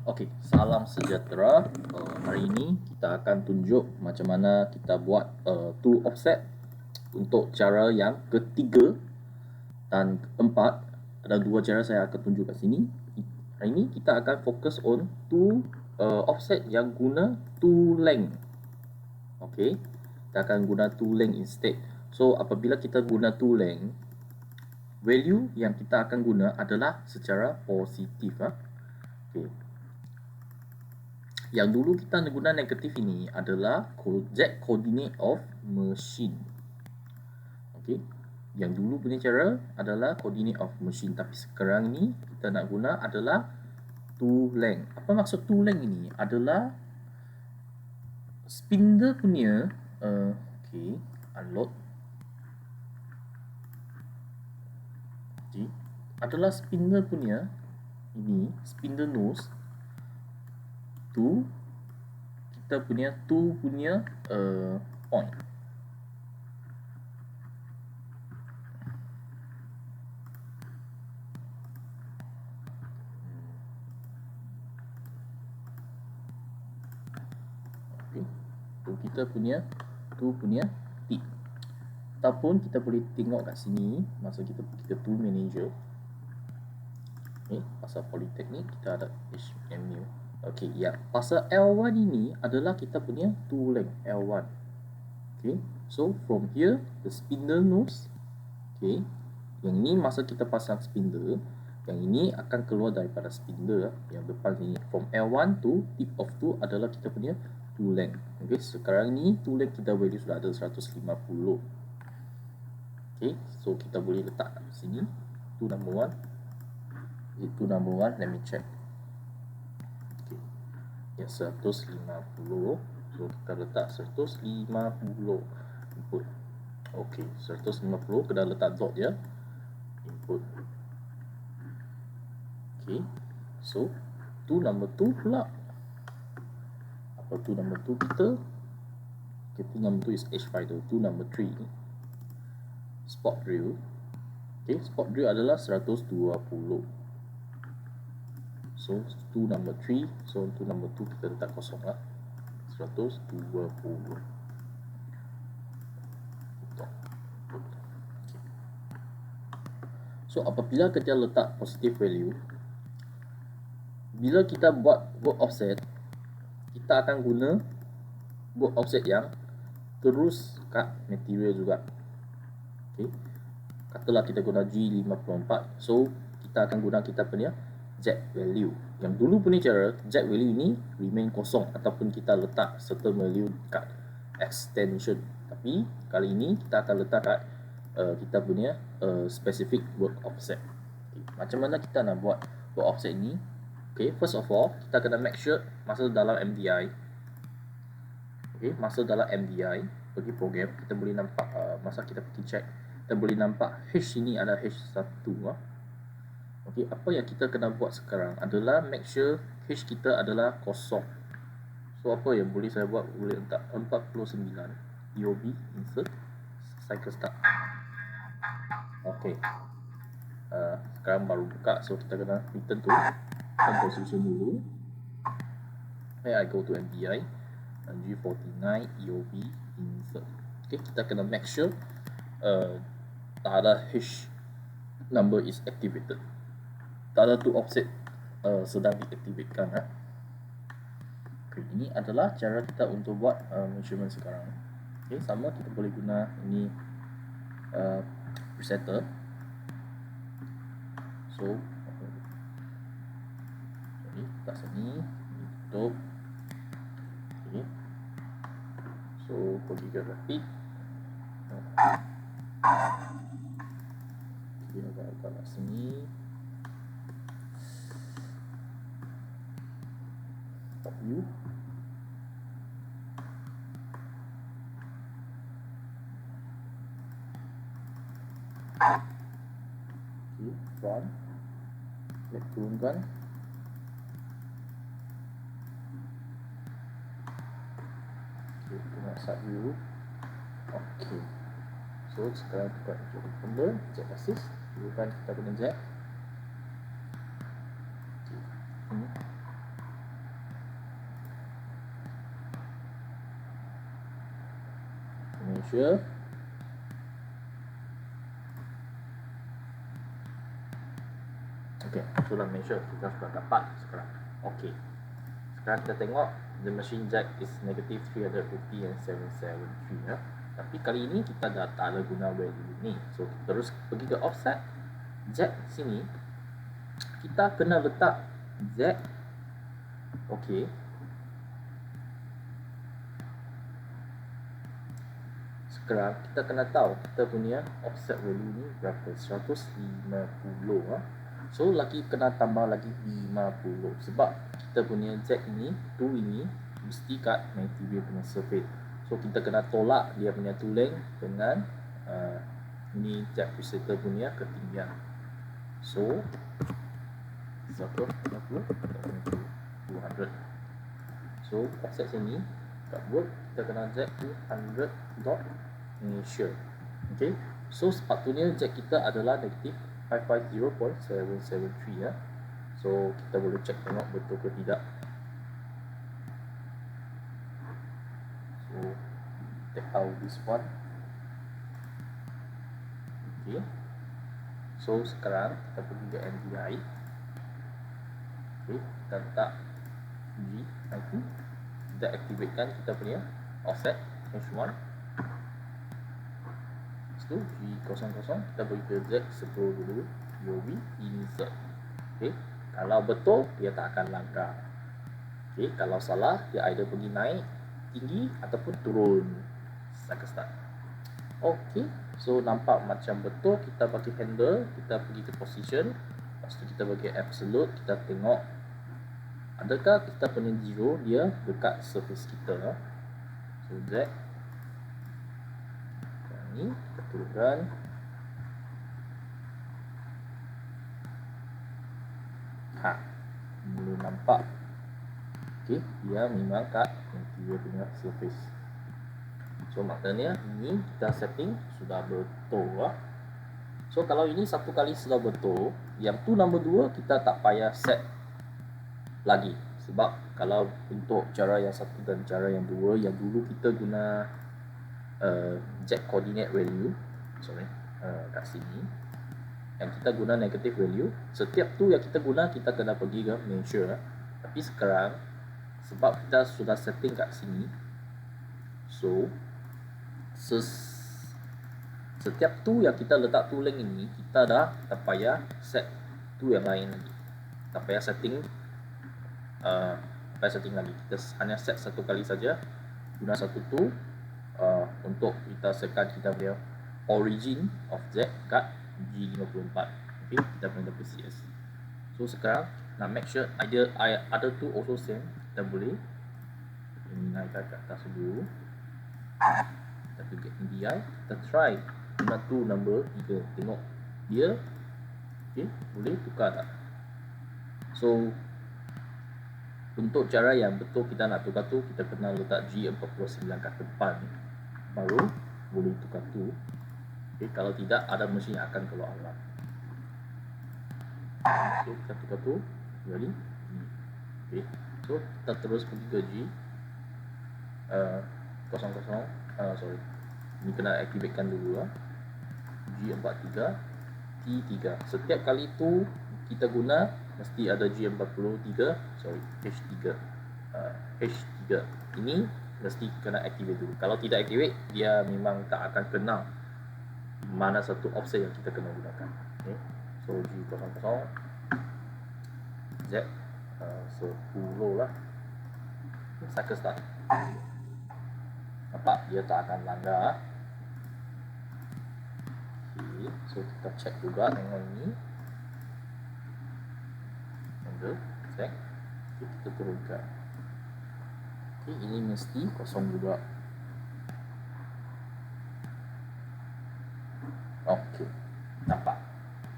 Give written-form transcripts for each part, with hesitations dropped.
Okey, salam sejahtera. Hari ini kita akan tunjuk macam mana kita buat tool offset untuk cara yang ketiga dan keempat. Ada dua cara saya akan tunjuk kat sini. Hari ini kita akan fokus on tool offset yang guna tool length. Okey, kita akan guna tool length instead. So apabila kita guna tool length, value yang kita akan guna adalah secara positif. Okey. Yang dulu kita guna negatif ini adalah z coordinate of machine. Okey. Yang dulu punya cara adalah coordinate of machine, tapi sekarang ni kita nak guna adalah tool length. Apa maksud tool length ini? Adalah spindle punya okey, unload. Okey. Adalah spindle punya ini spindle nose to kita punya tool punya point. Okay. Tu kita punya tip. Ataupun kita boleh tengok kat sini masa kita pergi ke tool manager. Okay, pasal politeknik kita ada HMU. Okey, ya. Pasal L1 ini adalah kita punya tool length L1. Okay, so from here the spindle nose. Okay, yang ini masa kita pasang spindle, yang ini akan keluar daripada spindle yang depan sini. From L1 to tip of tool adalah kita punya tool length. Okay, sekarang ni tool length kita value sudah ada 150. Okay, so kita boleh letak kat sini. Tool number 1. Itu number 1, let me check. Okay, ya 150. So kita letak 150 input. Okey, 150 kena letak dot ya. Input. Okey. So, tool number 2 pula. Apa tool number 2 kita? Okay, tool number 2 is H5. Tool number 3 spot drill. Okay, spot drill adalah 120. So, tool number 3. So, tool number 2 kita letak kosong lah. 120. So apabila kita letak positive value, bila kita buat work offset, kita akan guna work offset yang terus kat material juga. Okay. Katalah kita guna G54, so kita akan guna kita punya Z value. Yang dulu punya cara, Z value ini remain kosong ataupun kita letak certain value kat extension. Tapi kali ini kita akan letak kat kita punya specific work offset. Okay. Macam mana kita nak buat work offset ni? Okay, first of all, kita kena make sure masa dalam MDI. Okay, masa dalam MDI, pergi program, kita boleh nampak masa kita pergi check, kita boleh nampak H ini ada H1. Okay, apa yang kita kena buat sekarang adalah make sure H kita adalah kosong. So apa yang boleh saya buat? Boleh letak 49 EOB insert cycle start. Okay, sekarang baru buka, so kita kena return to composition dulu. Okay, I go to MDI G49 EOB insert. Okay, kita kena make sure tak ada H number is activated, tak ada to offset sedang diaktifkan. Okay, ini adalah cara kita untuk buat measurement sekarang. Okay, sama kita boleh guna ini presetter. So ini kat sini tutup. Okay, so pergi ke grafik. Okay, agak-agak kat sini. Top view. Okay, front. Let's turunkan. Okay, tengok side view. Okay, so sekarang kita jadi benda Z axis, turunkan kita guna Z. Okay, measure. Okay, sudah measure, kita sudah dapat sekarang. Okay, sekarang kita tengok the machine jack is negative 350 and 773 ya. Tapi kali ini kita dah tak ada guna value ni, so terus pergi ke offset jack sini, kita kena letak z. Okay, sekarang kita kena tahu kita punya offset value ni berapa, 150 ha? So lagi kena tambah lagi 50 sebab kita punya jack ini, tool ini mesti kat material punya surface. So kita kena tolak dia punya tooling dengan ini jack pusher punya ketinggian. So 150 200. So offset sini kat work kita kena jack to 100 dot measure. Okay, so sepatutnya jack kita adalah negatif 550.773 ya. So kita boleh cek tengok betul ke tidak. So take out this one. Okay, so sekarang kita pergi ke NDI. Okay, kita letak G itu, kita aktifkan kita punya offset H1. G00 kita bagi ke Z10 dulu, UV insert. Okay, kalau betul dia tak akan langgar. Okay, kalau salah dia either pergi naik tinggi ataupun turun. Saya start. Okay, so nampak macam betul. Kita bagi handle, kita pergi ke position, lepas tu kita bagi absolute, kita tengok adakah kita punya zero dia dekat surface kita. So Z ni kita turunkan. Boleh nampak. Okay, dia memang kat material punya surface. So maknanya ini kita setting sudah betul lah. So kalau ini satu kali sudah betul, yang tu nombor 2 kita tak payah set lagi. Sebab kalau untuk cara yang satu dan cara yang dua, yang dulu kita guna jack coordinate value, kat sini yang kita guna negative value, setiap tu yang kita guna kita kena pergi ke measure. Tapi sekarang sebab kita sudah setting kat sini, so setiap tu yang kita letak tooling ini, kita dah tak payah set tu yang lain lagi, tak payah setting lagi. Kita hanya set satu kali saja, guna satu tu untuk kita setkan kita punya origin of Z kat G54. Okay, kita punya PCS. So sekarang nak make sure other two also same, kita boleh naikkan ke atas dulu. Kita pergi NDI, kita try guna tu number 3, tengok dia okay, boleh tukar tak. So untuk cara yang betul kita nak tukar tu, kita kena letak G49 kat depan baru boleh tukar tu. Okay, kalau tidak ada mesin yang akan keluar alarm. So kita tukar tu jadi okay. So kita terus pergi ke G 00 sorry, ini kena aktifkan dulu lah. G43 T3, setiap kali tu kita guna mesti ada G43 sorry H3 H3 ini mesti kena activate dulu. Kalau tidak activate, dia memang tak akan kenal mana satu offset yang kita kena gunakan. Okay. So G00 Z 10 lah. Cycle start. Nampak dia tak akan langgar. Okay. So kita check juga dengan ini. Handle, check. Okay, kita turunkan. Okay, ini mesti kosong juga. Okey, nampak.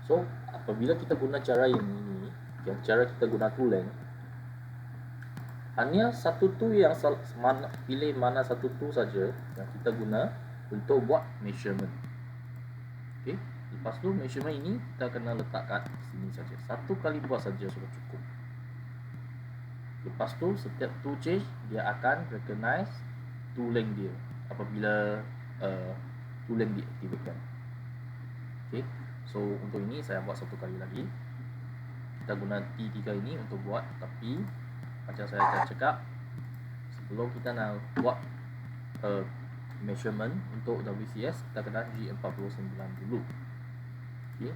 So apabila kita guna cara yang ini, yang cara kita guna tooling, hanya satu tu yang pilih mana satu tu saja yang kita guna untuk buat measurement. Okey, lepas tu measurement ini kita kena letak kat sini saja. Satu kali buat saja sudah cukup. Lepas tu setiap tu change dia akan recognize tooling dia. Apabila tulen diaktifkan. Okay, so untuk ini saya buat satu kali lagi. Kita guna T3 ini untuk buat, tapi macam saya akan cakap, sebelum kita nak buat measurement untuk WCS, kita kena G49 dulu. Okay,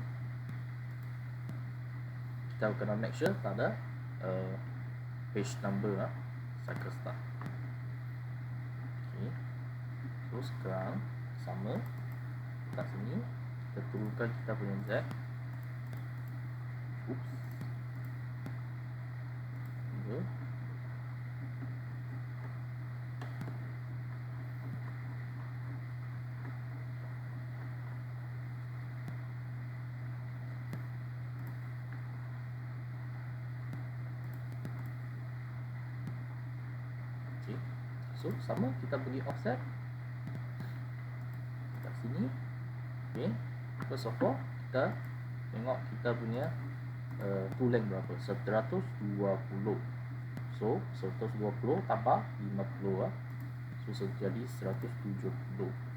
kita kena make sure tak ada page number cycle start. Okay, so sekarang sama kat sini kita turunkan kita punya Z. Oops. Okay. Okay. So sama kita pergi offset kat sini. Okay, first of all kita tengok kita punya tool length berapa, 120. So 120 tambah 50 so jadi 170.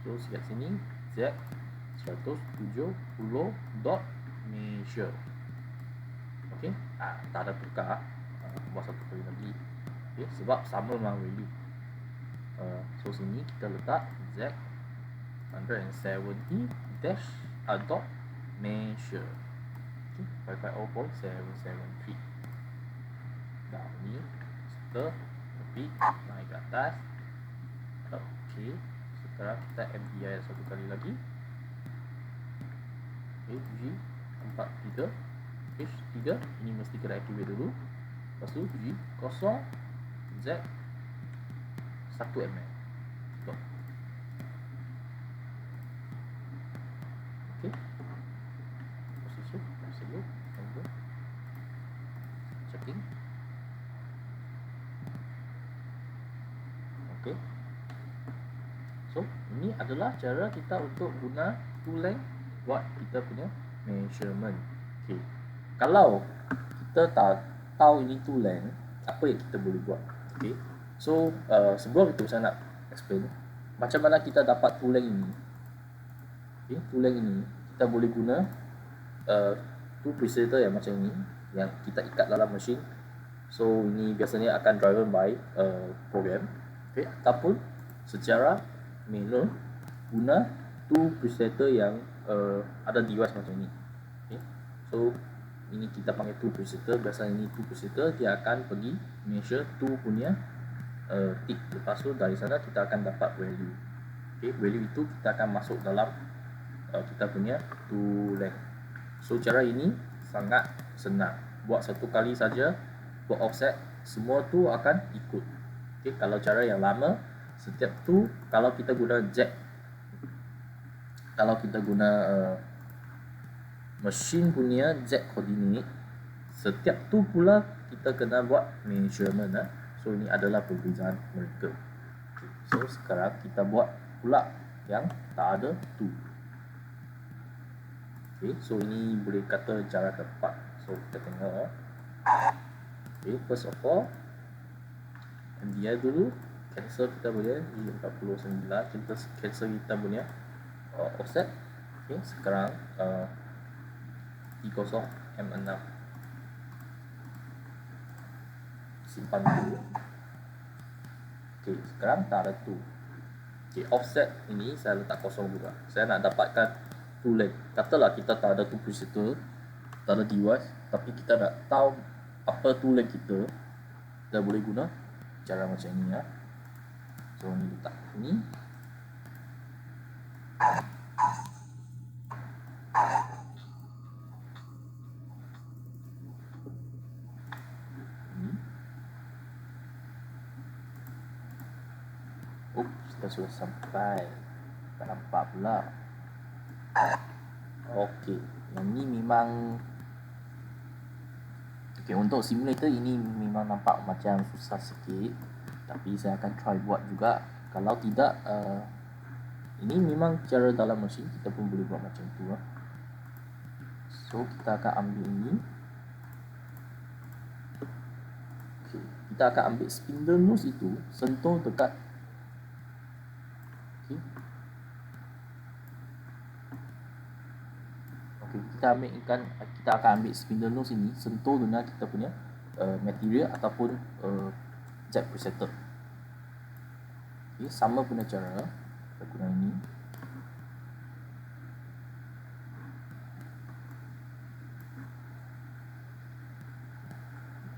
So kat sini Z 170 dot measure. Okay, tak ada tukar, buat satu kali lagi. Okay, sebab sama memang value. So sini kita letak Z 170 dash dot measure. Okay, 550.773. Dah ni kita repeat naik ke atas. Okay, sekarang kita MDI satu kali lagi. Okay, G43 H3 ini mesti kena activate dulu. Lepas tu G0 Z 1 mm. Okay, posisi absolute angle checking. Okay, so ini adalah cara kita untuk guna tool length buat kita punya measurement. Okay, kalau kita tak tahu ini tool length, apa yang kita boleh buat? Okay, so sebelum itu saya nak explain macam mana kita dapat tool length ini. Okay, tool length ini kita boleh guna tool presenter yang macam ini yang kita ikat dalam mesin. So ini biasanya akan driven by program. Okay, ataupun secara manual guna tool presenter yang ada device macam ini. Okay, so ini kita panggil tool presenter. Biasanya ini tool presenter, dia akan pergi measure tool punya tick. Lepas tu dari sana kita akan dapat value. Okay, value itu kita akan masuk dalam kita punya tool length. So cara ini sangat senang, buat satu kali saja, buat offset, semua tu akan ikut. Okay, kalau cara yang lama, setiap tu kalau kita guna jack, kalau kita guna mesin punya jack coordinate, setiap tu pula kita kena buat measurement. So ini adalah perbezaan mereka. So sekarang kita buat pula yang tak ada tu. Okay, so ini boleh kata cara keempat. So kita tengok. Okay, first of all MDI dulu, cancel kita punya G49, kita cancel kita punya offset. Okay, sekarang T0 M6 simpan dulu. Okay, sekarang tak ada tu. Okay, offset ini saya letak kosong juga. Saya nak dapatkan tool length. Katalah kita tak ada tool presetter, tak ada device, tapi kita nak tahu apa tool length kita boleh guna cara macam ni ya. So ni letak ni. Kita sudah sampai. Tak nampak pula. Okey, yang ni memang okey, untuk simulator ini memang nampak macam susah sikit, tapi saya akan try buat juga. Kalau tidak, ini memang cara dalam mesin, kita pun boleh buat macam tu. So kita akan ambil ini. Okay, kita akan ambil spindle nose itu, sentuh dekat. Okay, kita akan ambil spindle nose ini, sentuh dengan kita punya material ataupun jet presetter. Okay, sama punya cara kita guna ini.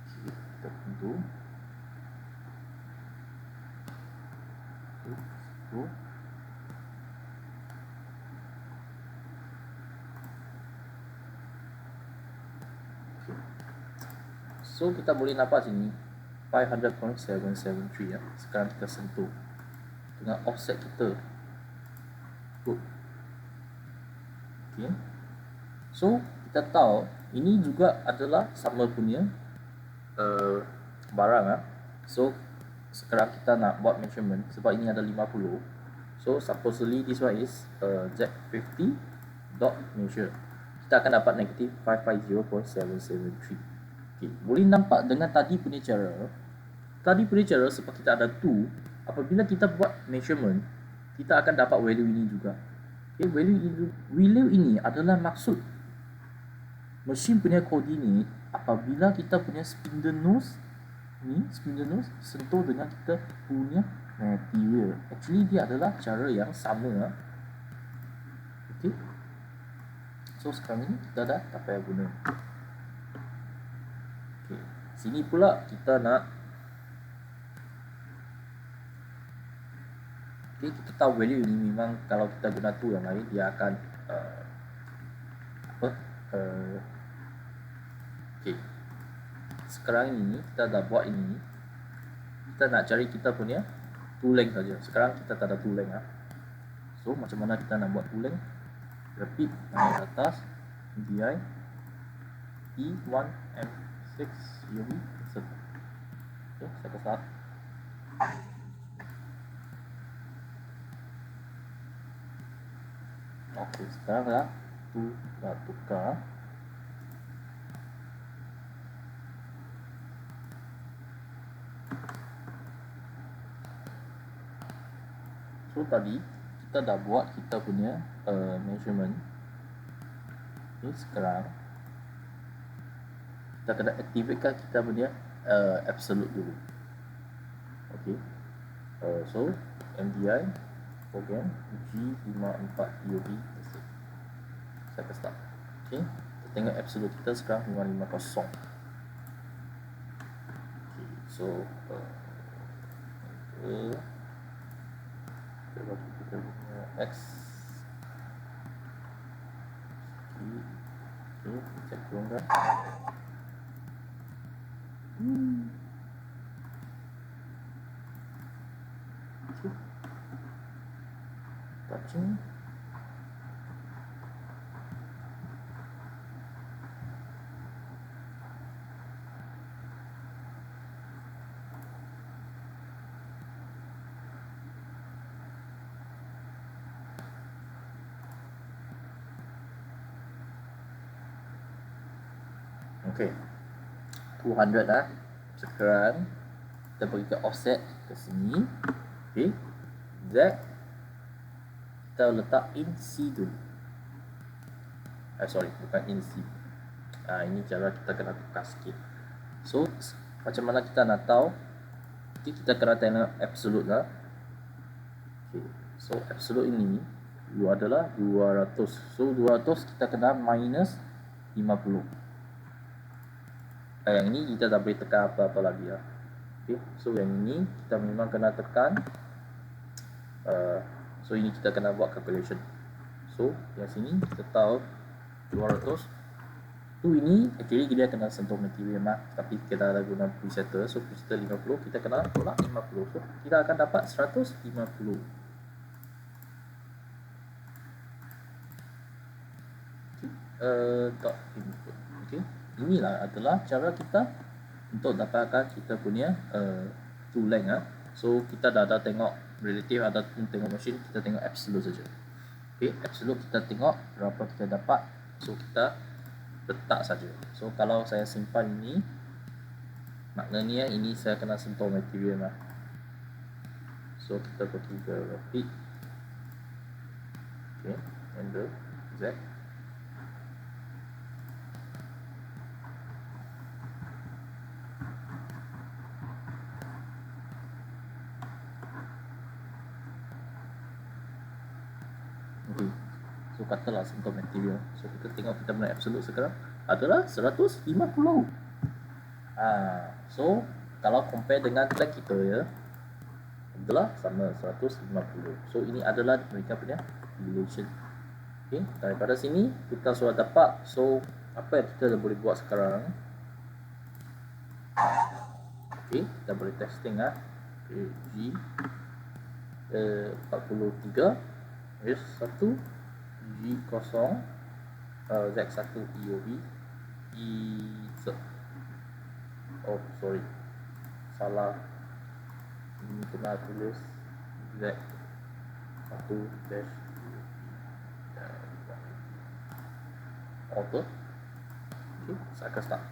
Okay, kita bentuk. Okay, so kita boleh nampak sini 500.773 ya. Sekarang kita sentuh dengan offset kita. Good. Okay. So kita tahu ini juga adalah sama punya barang ah. So sekarang kita nak buat measurement sebab ini ada 50. So supposedly this one is Z50 dot measure. Kita akan dapat negatif 550.773. Okay. Boleh nampak dengan tadi punya cara sebab kita ada 2, apabila kita buat measurement kita akan dapat value ini juga. Okay, value ini adalah maksud mesin punya koordinat apabila kita punya spindle nose sentuh dengan kita punya material. Actually dia adalah cara yang sama. Okay. So sekarang ini kita dah tak payah guna. Okay. Sini pula kita nak kita tahu value ini memang kalau kita guna tu yang lain dia akan okay. Sekarang ini kita dah buat ini, kita nak cari kita punya tool length saja. Sekarang kita tak ada tool length lah. So macam mana kita nak buat tool length? Repeat naik atas DI E1M6 UV insert. Okay, saya start. Okey, sekarang dah tukar. So tadi kita dah buat kita punya measurement. Okay, sekarang kita kena activatekan kita punya absolute dulu. Okay, so MDI program G54 UV saya akan start. Okay, kita tengok absolute kita sekarang 550. Okay, so kita punya X. Okay, cek dulu kan. Okay. Touching. Okay, 200 dah. Sekarang kita pergi ke offset ke sini. Okay, Z kita letak in C dulu. Sorry, bukan in C. Ini cara kita kena tukar sikit. So macam mana kita nak tahu? Okay, kita kena tengok absolute lah. Okay, so absolute ini adalah 200. So 200 kita kena minus 50. Yang ini kita tak boleh tekan apa-apa lagi lah. Okay, so yang ini kita memang kena tekan. So ini kita kena buat calculation. So yang sini kita tahu 200. Tu ini actually dia kena sentuh material mak, tapi kita ada guna presetter. So presetter 50 kita kena tolak 50. So kita akan dapat 150. Dot input. Okay, inilah adalah cara kita untuk dapatkan kita punya tool length. So kita dah tengok relative, ada tengok mesin, kita tengok absolute saja. Okay, absolute kita tengok berapa kita dapat. So kita letak saja. So kalau saya simpan ini, maknanya ini saya kena sentuh material lah. So kita pergi ke repeat. Okay, enter Z. So katalah sentuh material. So kita tengok kita punya absolute sekarang adalah 150. So kalau compare dengan track kita ya, adalah sama 150. So ini adalah mereka punya relation. Okay, daripada sini kita sudah dapat. So apa yang kita boleh buat sekarang? Okay, kita boleh testing okay, G 43 yes 1 G 0 Z1 EOB E oh sorry salah, ini kena tulis Z1 dash auto. Okay, saya akan start.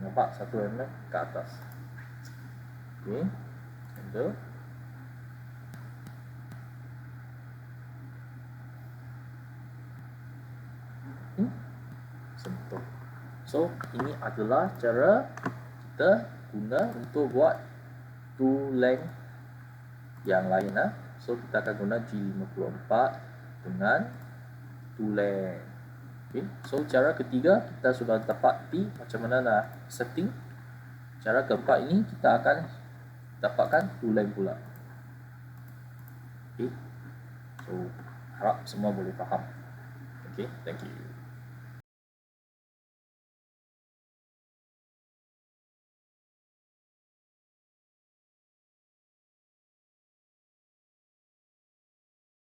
Nampak 1 mm ke atas. Okay, enter. Sentuh. So ini adalah cara kita guna untuk buat two length yang lain So kita akan guna G54 dengan two length. Okay. So cara ketiga kita sudah dapat macam mana nak setting. Cara keempat ini kita akan dapatkan two length pula. Okay. So harap semua boleh faham. Okay, thank you.